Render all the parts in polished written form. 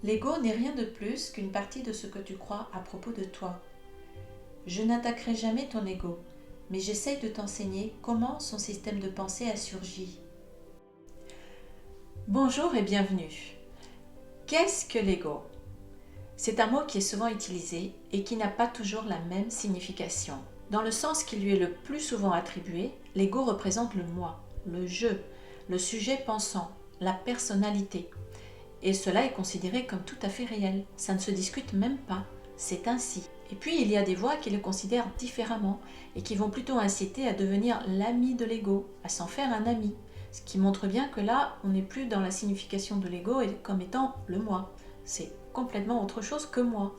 L'ego n'est rien de plus qu'une partie de ce que tu crois à propos de toi. Je n'attaquerai jamais ton ego, mais j'essaye de t'enseigner comment son système de pensée a surgi. Bonjour et bienvenue. Qu'est-ce que l'ego ? C'est un mot qui est souvent utilisé et qui n'a pas toujours la même signification. Dans le sens qui lui est le plus souvent attribué, l'ego représente le moi, le je, le sujet pensant, la personnalité. Et cela est considéré comme tout à fait réel. Ça ne se discute même pas. C'est ainsi. Et puis il y a des voix qui le considèrent différemment et qui vont plutôt inciter à devenir l'ami de l'ego, à s'en faire un ami. Ce qui montre bien que là, on n'est plus dans la signification de l'ego comme étant le moi. C'est complètement autre chose que moi.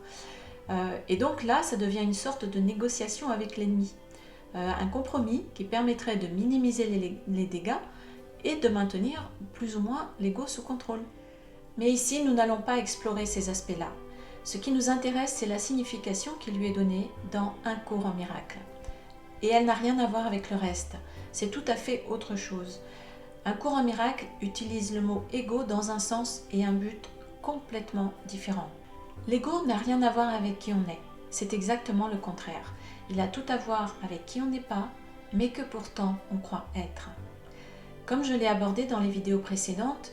Et donc là, ça devient une sorte de négociation avec l'ennemi. Un compromis qui permettrait de minimiser les dégâts et de maintenir plus ou moins l'ego sous contrôle. Mais ici, nous n'allons pas explorer ces aspects-là. Ce qui nous intéresse, c'est la signification qui lui est donnée dans Un cours en miracle. Et elle n'a rien à voir avec le reste. C'est tout à fait autre chose. Un cours en miracle utilise le mot ego dans un sens et un but complètement différents. L'ego n'a rien à voir avec qui on est. C'est exactement le contraire. Il a tout à voir avec qui on n'est pas, mais que pourtant on croit être. Comme je l'ai abordé dans les vidéos précédentes,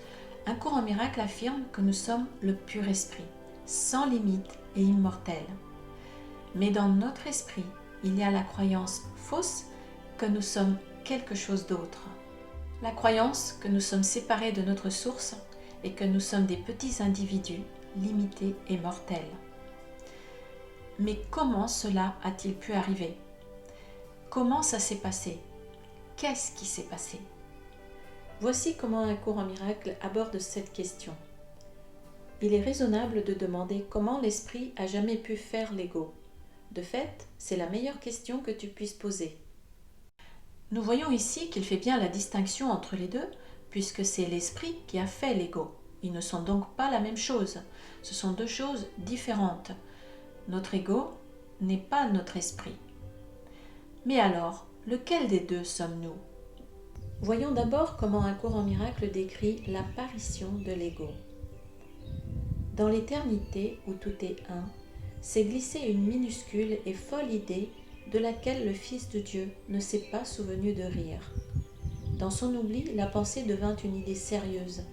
Un cours en miracle affirme que nous sommes le pur esprit, sans limite et immortel. Mais dans notre esprit, il y a la croyance fausse que nous sommes quelque chose d'autre. La croyance que nous sommes séparés de notre source et que nous sommes des petits individus limités et mortels. Mais comment cela a-t-il pu arriver ? Comment ça s'est passé ? Qu'est-ce qui s'est passé ? Voici comment Un cours en miracle aborde cette question. Il est raisonnable de demander comment l'esprit a jamais pu faire l'ego. De fait, c'est la meilleure question que tu puisses poser. Nous voyons ici qu'il fait bien la distinction entre les deux, puisque c'est l'esprit qui a fait l'ego. Ils ne sont donc pas la même chose. Ce sont deux choses différentes. Notre ego n'est pas notre esprit. Mais alors, lequel des deux sommes-nous ? Voyons d'abord comment Un cours en miracle décrit l'apparition de l'ego. Dans l'éternité où tout est un, s'est glissée une minuscule et folle idée de laquelle le Fils de Dieu ne s'est pas souvenu de rire. Dans son oubli, la pensée devint une idée sérieuse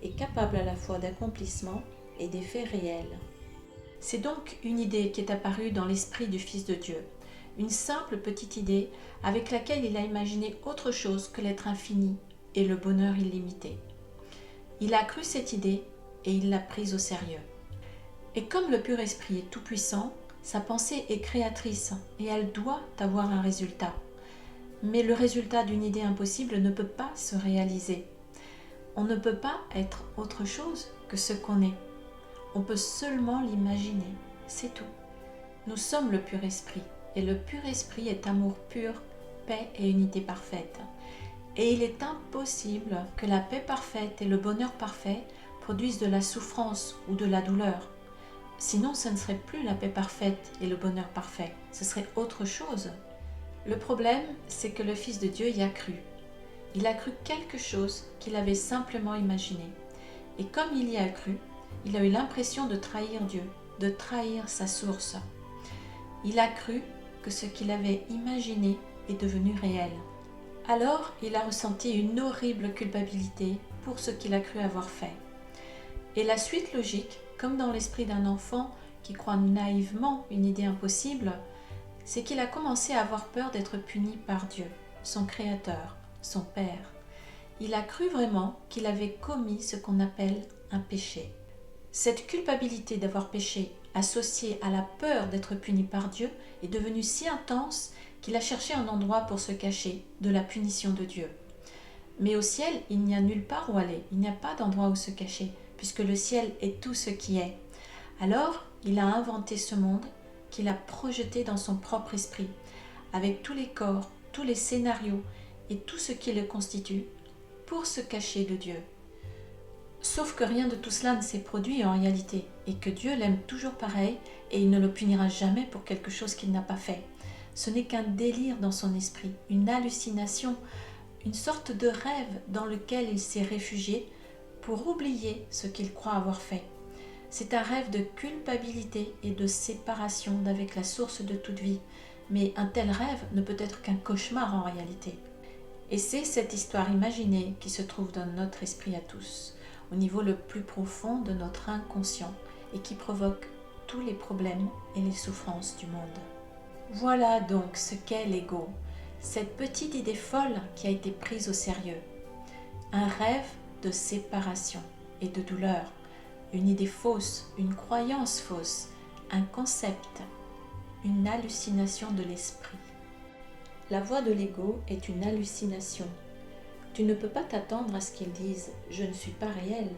et capable à la fois d'accomplissement et d'effets réels. C'est donc une idée qui est apparue dans l'esprit du Fils de Dieu, une simple petite idée avec laquelle il a imaginé autre chose que l'être infini et le bonheur illimité. Il a cru cette idée et il l'a prise au sérieux. Et comme le pur esprit est tout-puissant, sa pensée est créatrice et elle doit avoir un résultat. Mais le résultat d'une idée impossible ne peut pas se réaliser. On ne peut pas être autre chose que ce qu'on est. On peut seulement l'imaginer, c'est tout. Nous sommes le pur esprit. Et le pur esprit est amour pur, paix et unité parfaite. Et il est impossible que la paix parfaite et le bonheur parfait produisent de la souffrance ou de la douleur. Sinon, ce ne serait plus la paix parfaite et le bonheur parfait, ce serait autre chose. Le problème, c'est que le Fils de Dieu y a cru. Il a cru quelque chose qu'il avait simplement imaginé. Et comme il y a cru, il a eu l'impression de trahir Dieu, de trahir sa source. Il a cru que ce qu'il avait imaginé est devenu réel. Alors, il a ressenti une horrible culpabilité pour ce qu'il a cru avoir fait. Et la suite logique, comme dans l'esprit d'un enfant qui croit naïvement une idée impossible, c'est qu'il a commencé à avoir peur d'être puni par Dieu, son Créateur, son Père. Il a cru vraiment qu'il avait commis ce qu'on appelle un péché. Cette culpabilité d'avoir péché, associée à la peur d'être puni par Dieu, est devenue si intense qu'il a cherché un endroit pour se cacher de la punition de Dieu. Mais au ciel, il n'y a nulle part où aller, il n'y a pas d'endroit où se cacher, puisque le ciel est tout ce qui est. Alors, il a inventé ce monde qu'il a projeté dans son propre esprit, avec tous les corps, tous les scénarios et tout ce qui le constitue, pour se cacher de Dieu. Sauf que rien de tout cela ne s'est produit en réalité, et que Dieu l'aime toujours pareil, et il ne le punira jamais pour quelque chose qu'il n'a pas fait. Ce n'est qu'un délire dans son esprit, une hallucination, une sorte de rêve dans lequel il s'est réfugié pour oublier ce qu'il croit avoir fait. C'est un rêve de culpabilité et de séparation d'avec la source de toute vie, mais un tel rêve ne peut être qu'un cauchemar en réalité. Et c'est cette histoire imaginée qui se trouve dans notre esprit à tous, au niveau le plus profond de notre inconscient, et qui provoque tous les problèmes et les souffrances du monde. Voilà donc ce qu'est l'ego, cette petite idée folle qui a été prise au sérieux. Un rêve de séparation et de douleur, une idée fausse, une croyance fausse, un concept, une hallucination de l'esprit. La voix de l'ego est une hallucination. Tu ne peux pas t'attendre à ce qu'il dise « je ne suis pas réel ».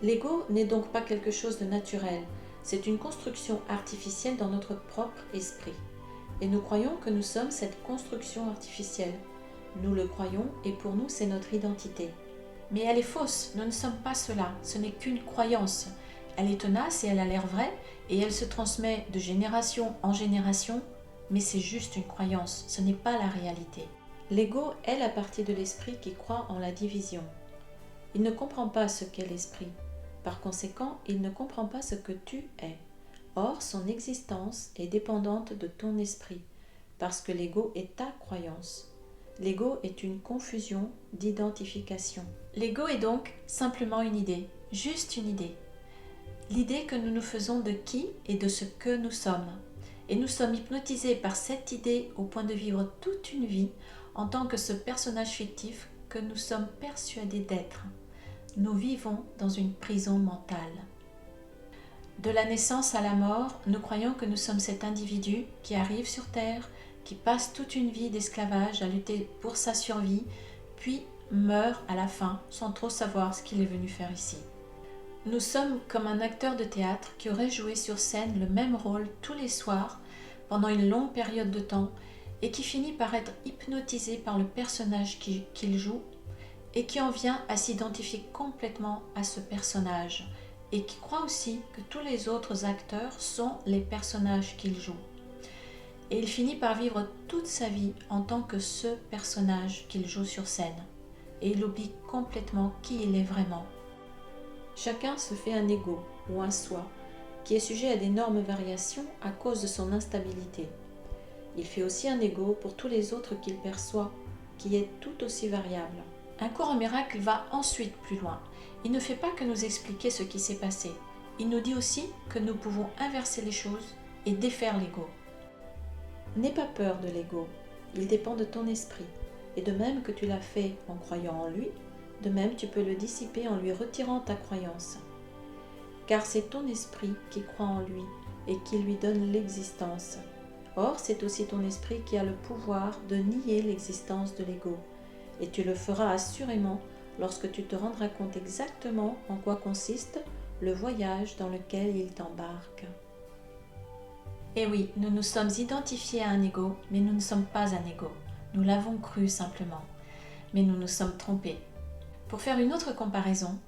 L'ego n'est donc pas quelque chose de naturel, c'est une construction artificielle dans notre propre esprit. Et nous croyons que nous sommes cette construction artificielle. Nous le croyons et pour nous c'est notre identité. Mais elle est fausse, nous ne sommes pas cela, ce n'est qu'une croyance. Elle est tenace et elle a l'air vraie et elle se transmet de génération en génération, mais c'est juste une croyance, ce n'est pas la réalité. L'ego est la partie de l'esprit qui croit en la division. Il ne comprend pas ce qu'est l'esprit. Par conséquent, il ne comprend pas ce que tu es. Or, son existence est dépendante de ton esprit, parce que l'ego est ta croyance. L'ego est une confusion d'identification. L'ego est donc simplement une idée, juste une idée. L'idée que nous nous faisons de qui et de ce que nous sommes. Et nous sommes hypnotisés par cette idée au point de vivre toute une vie en tant que ce personnage fictif que nous sommes persuadés d'être. Nous vivons dans une prison mentale. De la naissance à la mort, nous croyons que nous sommes cet individu qui arrive sur Terre, qui passe toute une vie d'esclavage à lutter pour sa survie, puis meurt à la fin sans trop savoir ce qu'il est venu faire ici. Nous sommes comme un acteur de théâtre qui aurait joué sur scène le même rôle tous les soirs pendant une longue période de temps et qui finit par être hypnotisé par le personnage qu'il joue et qui en vient à s'identifier complètement à ce personnage et qui croit aussi que tous les autres acteurs sont les personnages qu'il joue. Et il finit par vivre toute sa vie en tant que ce personnage qu'il joue sur scène. Et il oublie complètement qui il est vraiment. Chacun se fait un ego ou un soi qui est sujet à d'énormes variations à cause de son instabilité. Il fait aussi un ego pour tous les autres qu'il perçoit, qui est tout aussi variable. Un cours en miracle va ensuite plus loin. Il ne fait pas que nous expliquer ce qui s'est passé. Il nous dit aussi que nous pouvons inverser les choses et défaire l'ego. N'aie pas peur de l'ego, il dépend de ton esprit. Et de même que tu l'as fait en croyant en lui, de même tu peux le dissiper en lui retirant ta croyance. Car c'est ton esprit qui croit en lui et qui lui donne l'existence. Or, c'est aussi ton esprit qui a le pouvoir de nier l'existence de l'ego. Et tu le feras assurément lorsque tu te rendras compte exactement en quoi consiste le voyage dans lequel il t'embarque. Et oui, nous nous sommes identifiés à un ego, mais nous ne sommes pas un ego. Nous l'avons cru simplement, mais nous nous sommes trompés. Pour faire une autre comparaison,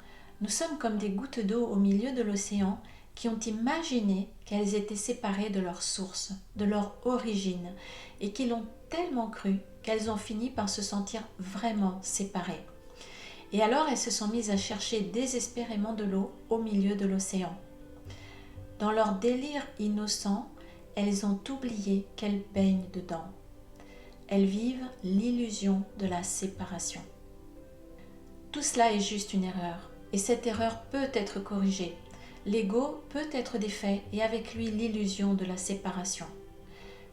nous sommes comme des gouttes d'eau au milieu de l'océan qui ont imaginé qu'elles étaient séparées de leur source, de leur origine, et qui l'ont tellement cru qu'elles ont fini par se sentir vraiment séparées. Et alors elles se sont mises à chercher désespérément de l'eau au milieu de l'océan. Dans leur délire innocent, elles ont oublié qu'elles baignent dedans. Elles vivent l'illusion de la séparation. Tout cela est juste une erreur, et cette erreur peut être corrigée. L'ego peut être défait et avec lui l'illusion de la séparation.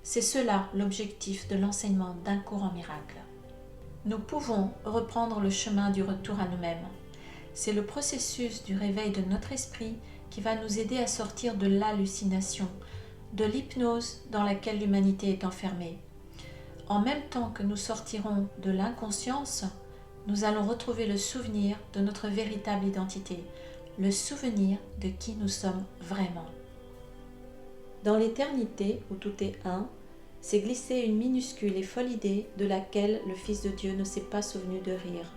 C'est cela l'objectif de l'enseignement d'un cours en miracle. Nous pouvons reprendre le chemin du retour à nous-mêmes. C'est le processus du réveil de notre esprit qui va nous aider à sortir de l'hallucination, de l'hypnose dans laquelle l'humanité est enfermée. En même temps que nous sortirons de l'inconscience, nous allons retrouver le souvenir de notre véritable identité, le souvenir de qui nous sommes vraiment. Dans l'éternité où tout est un, s'est glissée une minuscule et folle idée de laquelle le Fils de Dieu ne s'est pas souvenu de rire.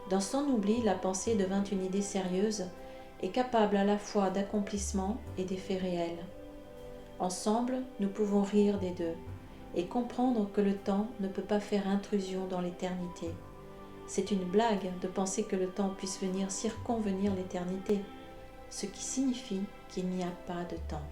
Dans son oubli, la pensée devint une idée sérieuse et capable à la fois d'accomplissement et d'effets réels. Ensemble, nous pouvons rire des deux et comprendre que le temps ne peut pas faire intrusion dans l'éternité. C'est une blague de penser que le temps puisse venir circonvenir l'éternité. ce qui signifie qu'il n'y a pas de temps.